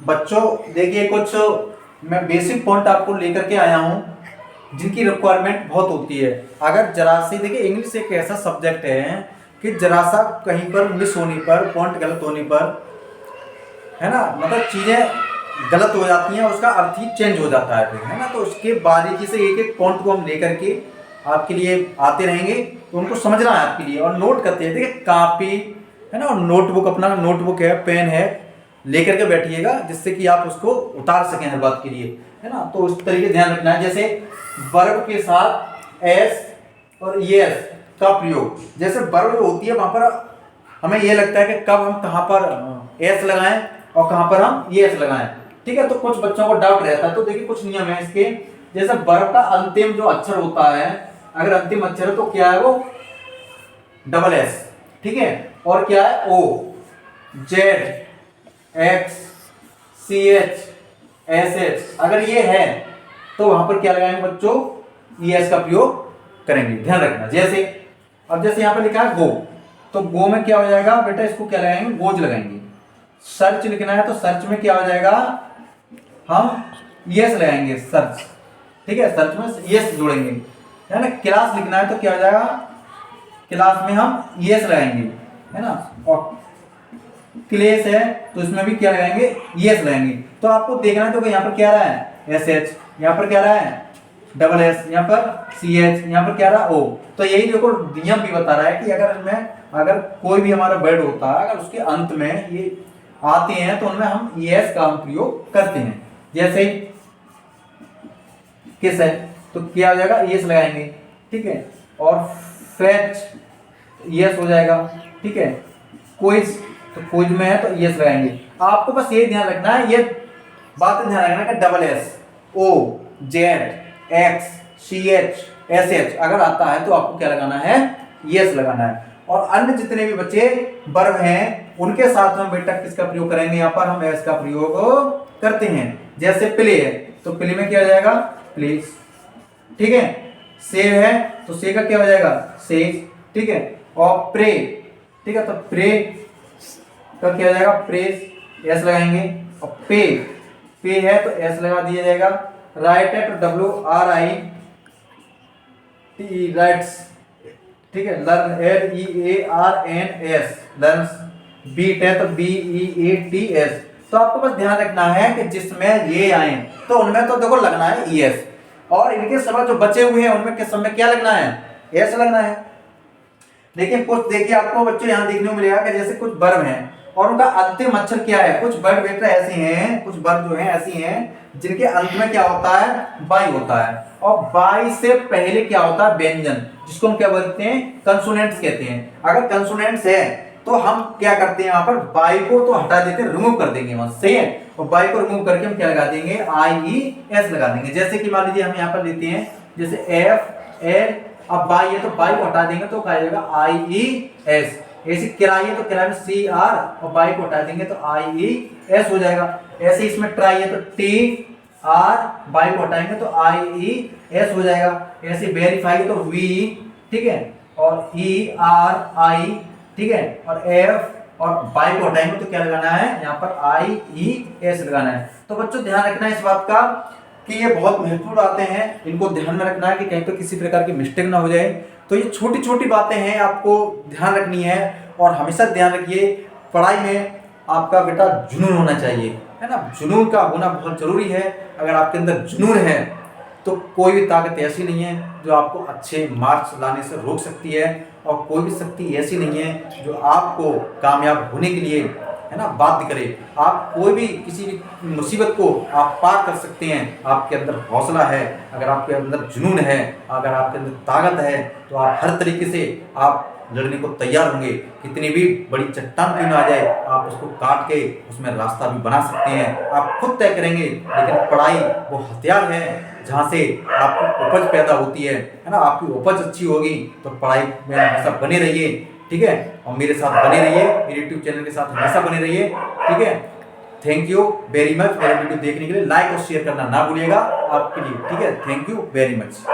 बच्चों देखिए, कुछ मैं बेसिक पॉइंट आपको लेकर के आया हूँ जिनकी रिक्वायरमेंट बहुत होती है। अगर जरा सी देखिए, इंग्लिश एक ऐसा सब्जेक्ट है कि जरा सा कहीं पर मिस होने पर, पॉइंट गलत होने पर, है ना, मतलब चीज़ें गलत हो जाती हैं, उसका अर्थ ही चेंज हो जाता है फिर, है ना। तो उसके बारीकी से एक एक पॉइंट को हम लेकर के आपके लिए आते रहेंगे, तो उनको समझना है आपके लिए, और नोट करते हैं। देखिए कापी है ना, और नोटबुक, अपना नोटबुक है, पेन है, लेकर के बैठिएगा, जिससे कि आप उसको उतार सकें हर बात के लिए, है ना। तो उस तरीके ध्यान रखना है। जैसे वर्ब के साथ एस और यस का प्रयोग, जैसे वर्ब होती है वहां पर हमें यह लगता है कि कब हम कहाँ पर एस लगाएं और कहाँ पर हम यस लगाएं, ठीक है। तो कुछ बच्चों को डाउट रहता है, तो देखिए कुछ नियम है इसके। जैसे वर्ब का अंतिम जो अक्षर होता है, अगर अंतिम अक्षर है तो क्या है वो, डबल एस, ठीक है। और क्या है, O, Z, X, C H, S H, अगर ये है तो वहां पर क्या लगाएंगे बच्चों, ई एस का प्रयोग करेंगे, ध्यान रखना। जैसे अब जैसे यहां पर लिखा है गो, तो गो में क्या हो जाएगा बेटा, इसको क्या लगाएंगे, गोज लगाएंगे। सर्च लिखना है तो सर्च में क्या हो जाएगा, हम यस लगाएंगे, सर्च, ठीक है, सर्च में यस जोड़ेंगे, है ना। क्लास लिखना है तो क्या हो जाएगा, क्लास में हम यस लगाएंगे, है ना। और क्लेस है तो इसमें भी क्या लगाएंगे, यस लगाएंगे। तो आपको देखना है तो यहाँ पर क्या रहा है, एस एच, यहाँ पर क्या रहा है, डबल एस, यहाँ पर सी एच, यहाँ पर क्या रहा, ओ। तो यही देखो नियम भी बता रहा है कि अगर इनमें, अगर कोई भी हमारा वर्ड होता है, अगर उसके अंत में ये आते हैं तो उनमें हम यस का हम प्रयोग करते हैं। जैसे किस है तो क्या हो जाएगा, यस लगाएंगे, ठीक है। और फेच, यस हो जाएगा, ठीक है। क्विज, तो क्विज में है तो यस लगाएंगे। आपको बस ये ध्यान रखना है, ये बात ध्यान रखना कि double S, O, Z, X, C H, S H अगर आता है तो आपको क्या लगाना है, यस लगाना है। और अन्य जितने भी बच्चे वर्ब हैं उनके साथ में बेटा किसका प्रयोग करेंगे, यहाँ पर हम एस का प्रयोग करते हैं। जैसे प्ले है तो प्ले में क्या हो जाएगा, प्लीज, ठीक है। सेव है तो से का क्या हो जाएगा, सेज, ठीक है। और प्रे, ठीक है, तो प्रे का क्या हो जाएगा, प्रेस, एस लगाएंगे। और पे, पे है तो एस लगा दिया जाएगा। राइट है तो W R I T, rights, ठीक है। Learn, L E A R N S, learns. Beat है तो B E A T S. तो आपको बस ध्यान रखना है कि जिसमें ये आए तो उनमें तो देखो लगना है ई एस, और इनके समय जो बचे हुए हैं उनमें किस समय क्या लगना है, एस लगना है। देखिए कुछ, देखिए आपको बच्चों यहाँ देखने को मिलेगा कि जैसे कुछ वर्ब हैं और उनका अंतिम अक्षर क्या है। कुछ वर्ड बेटा ऐसे हैं, कुछ वर्ब जो हैं ऐसी हैं जिनके अंत में क्या होता है, बाई होता है, और बाई से पहले क्या होता है, व्यंजन, जिसको हम क्या बोलते हैं, कंसोनेंट्स कहते हैं। अगर कंसोनेंट्स है तो हम क्या करते हैं, यहाँ पर बाई को तो हटा देते हैं, रिमूव कर देंगे वहां से, और बाई को रिमूव करके हम क्या लगा देंगे, आई ई एस लगा देंगे। जैसे कि मान लीजिए हम यहाँ पर लेते हैं जैसे एफ एल, अब बाई है तो बाई को हटा देंगे तो क्या आएगा, आई ई एस। ऐसे किराई है तो किराए में सी आर, और बाई को हटा देंगे तो आई ई एस हो जाएगा। ऐसे इसमें ट्राई है तो टी आर, बाई को हटाएंगे तो आई ई एस हो जाएगा। ऐसे वेरीफाई है तो वी, ठीक है, और ई आर आई, ठीक है, और एफ, और बाई को हटाएंगे तो क्या लगाना है, यहाँ पर आई ई एस लगाना है। तो बच्चों ध्यान रखना है इस बात का कि ये बहुत महत्वपूर्ण बातें हैं, इनको ध्यान में रखना है कि कहीं पर किसी प्रकार की मिस्टेक ना हो जाए। तो ये छोटी छोटी बातें हैं, आपको ध्यान रखनी है। और हमेशा ध्यान रखिए, पढ़ाई में आपका बेटा जुनून होना चाहिए, है ना। जुनून का होना बहुत जरूरी है। अगर आपके अंदर जुनून है तो कोई भी ताकत ऐसी नहीं है जो आपको अच्छे मार्क्स लाने से रोक सकती है, और कोई भी शक्ति ऐसी नहीं है जो आपको कामयाब होने के लिए, है ना, बाध्य करे। आप कोई भी किसी भी मुसीबत को आप पार कर सकते हैं। आपके अंदर हौसला है, अगर आपके अंदर जुनून है, अगर आपके अंदर ताकत है, तो आप हर तरीके से आप लड़ने को तैयार होंगे। कितनी भी बड़ी चट्टान क्यों ना आ जाए, आप उसको काट के उसमें रास्ता भी बना सकते हैं, आप खुद तय करेंगे। लेकिन पढ़ाई वो हथियार है जहाँ से आपकी उपज पैदा होती है ना। आपकी उपज अच्छी होगी तो पढ़ाई में हमेशा बने रहिए, ठीक है। और मेरे साथ बने रहिए, मेरे यूट्यूब चैनल के साथ हमेशा बने रहिए, ठीक है। Thank you very much. मेरे वीडियो देखने के लिए लाइक और शेयर करना ना भूलिएगा आपके लिए, ठीक है। Thank you very much.